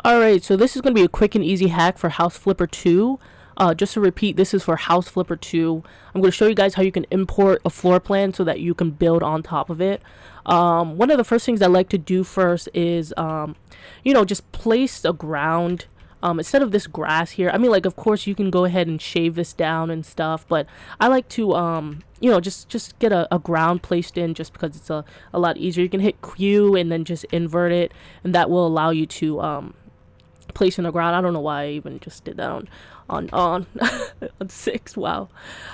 Alright, so this is going to be a quick and easy hack for House Flipper 2. Just to repeat, this is for House Flipper 2. I'm going to show you guys how you can import a floor plan so that you can build on top of it. One of the first things I like to do first is, just place a ground. Instead of this grass here, I mean, like, of course, you can go ahead and shave this down and stuff, but I like to, just get a ground placed in just because it's a lot easier. You can hit Q and then just invert it, and that will allow you to, place in the ground. I don't know why I even just did that on on 6. Wow.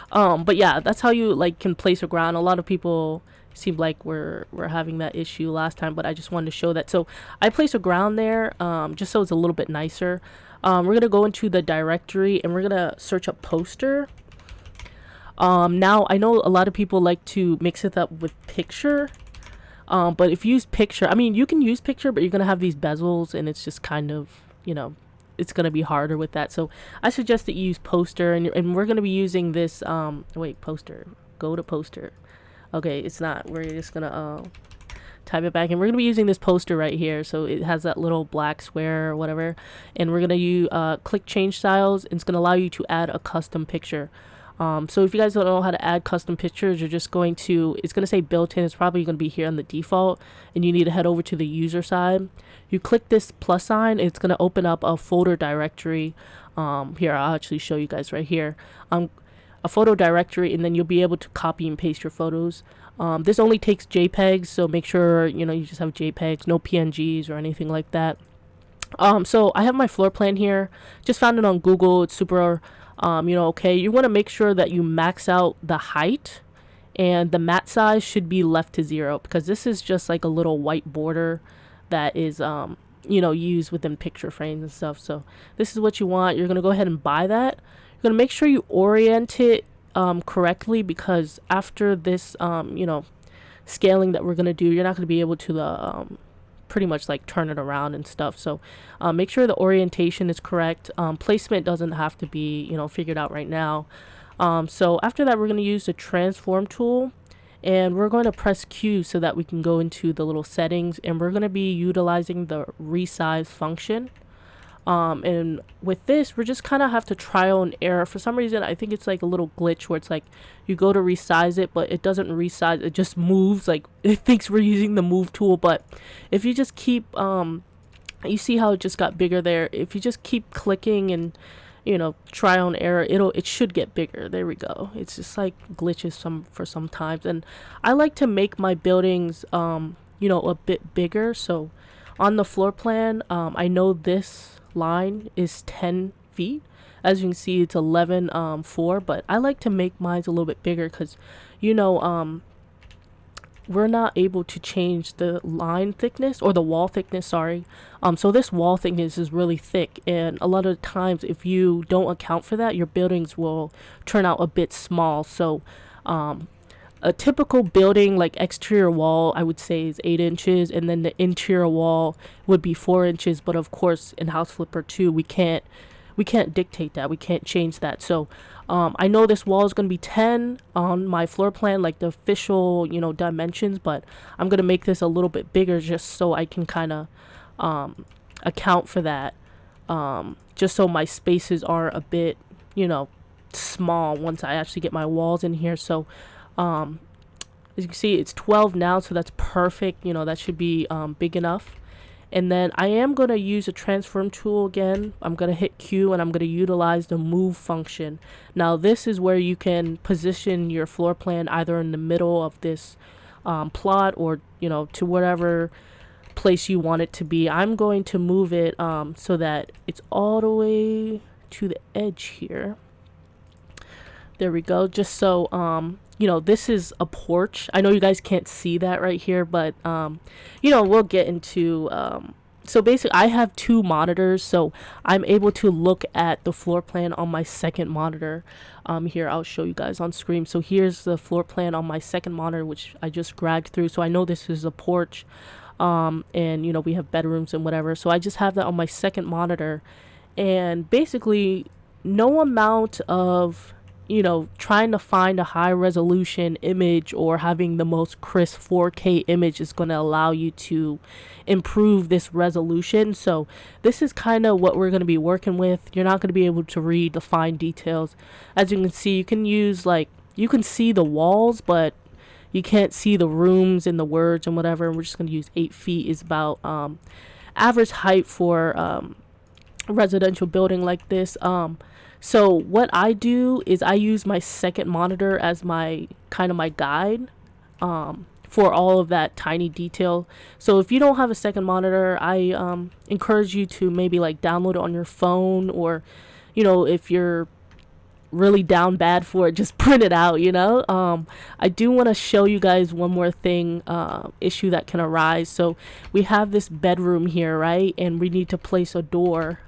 But yeah, that's how you like can place a ground. A lot of people seem like we're having that issue last time, but I just wanted to show that. So I place a ground there, just so it's a little bit nicer. We're gonna go into the directory and we're gonna search up poster. Now I know a lot of people like to mix it up with picture. But if you use picture, I mean, you can use picture, but you're gonna have these bezels and it's just kind of, it's going to be harder with that. So I suggest that you use poster, and we're going to be using this, wait, poster, go to poster. Okay, it's not, we're just going to type it back, and we're going to be using this poster right here. So it has that little black square or whatever, and we're going to use, click change styles, and it's going to allow you to add a custom picture. So if you guys don't know how to add custom pictures, you're just going to, it's going to say built-in. It's probably going to be here on the default, and you need to head over to the user side. You click this plus sign, and it's going to open up a folder directory. Here, I'll actually show you guys right here. A photo directory, and then you'll be able to copy and paste your photos. This only takes JPEGs, so make sure, you just have JPEGs, no PNGs or anything like that. So I have my floor plan here. Just found it on Google. It's super okay. You want to make sure that you max out the height, and the mat size should be left to 0, because this is just like a little white border that is used within picture frames and stuff. So this is what you want. You're going to go ahead and buy that. You're going to make sure you orient it correctly, because after this scaling that we're going to do, you're not going to be able to pretty much like turn it around and stuff. So make sure the orientation is correct. Placement doesn't have to be figured out right now. So after that, we're going to use the transform tool, and we're going to press Q so that we can go into the little settings, and we're going to be utilizing the resize function. And with this, we're just kind of have to trial and error. For some reason, I think it's like a little glitch where it's like you go to resize it, but it doesn't resize. It just moves. Like it thinks we're using the move tool. But if you just keep, you see how it just got bigger there. If you just keep clicking and, trial and error, it should get bigger. There we go. It's just like glitches for sometimes. And I like to make my buildings, a bit bigger. So on the floor plan, I know this line is 10 feet. As you can see, it's 11.4, but I like to make mine a little bit bigger because we're not able to change the line thickness, or the wall thickness, sorry. So this wall thickness is really thick, and a lot of times if you don't account for that, your buildings will turn out a bit small. So a typical building, like exterior wall, I would say is 8 inches, and then the interior wall would be 4 inches. But of course, in House Flipper 2, we can't dictate that. We can't change that. So I know this wall is going to be 10 on my floor plan, like the official dimensions, but I'm going to make this a little bit bigger just so I can kind of account for that, just so my spaces are a bit small once I actually get my walls in here. So as you can see, it's 12 now, so that's perfect. That should be big enough. And then I am going to use a transform tool again. I'm going to hit Q, and I'm going to utilize the move function. Now this is where you can position your floor plan either in the middle of this plot, or to whatever place you want it to be. I'm going to move it so that it's all the way to the edge here. There we go. Just so this is a porch. I know you guys can't see that right here, but we'll get into so basically I have 2 monitors, so I'm able to look at the floor plan on my second monitor. Here, I'll show you guys on screen. So here's the floor plan on my second monitor, which I just dragged through. So I know this is a porch, and we have bedrooms and whatever. So I just have that on my second monitor, and basically no amount of you know, trying to find a high resolution image or having the most crisp 4K image is going to allow you to improve this resolution. So this is kind of what we're going to be working with. You're not going to be able to read the fine details. As you can see, you can use like, you can see the walls, but you can't see the rooms and the words and whatever. And we're just going to use 8 feet is about average height for a residential building like this. So what I do is I use my second monitor as my kind of my guide for all of that tiny detail. So if you don't have a second monitor, I encourage you to maybe like download it on your phone, or, you know, if you're really down bad for it, just print it out, you know. I do want to show you guys one more thing, issue that can arise. So we have this bedroom here, right? And we need to place a door.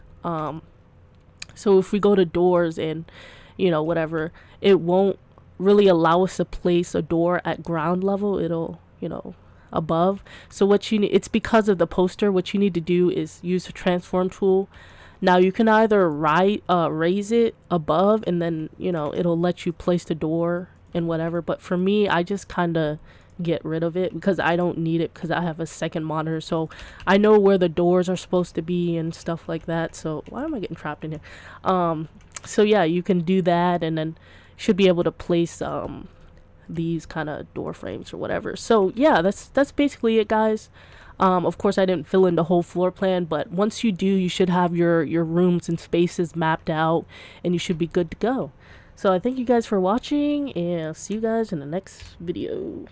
So if we go to doors and, you know, whatever, it won't really allow us to place a door at ground level. It'll, you know, above. So what you need, it's because of the poster. What you need to do is use the transform tool. Now you can either raise it above and then, you know, it'll let you place the door and whatever. But for me, I just kind of get rid of it because I don't need it because I have a second monitor, so I know where the doors are supposed to be and stuff like that. So why am I getting trapped in here? So yeah, you can do that, and then should be able to place these kind of door frames or whatever. So yeah, that's basically it, guys. Of course I didn't fill in the whole floor plan, but once you do, you should have your rooms and spaces mapped out and you should be good to go. So I thank you guys for watching, and I'll see you guys in the next video.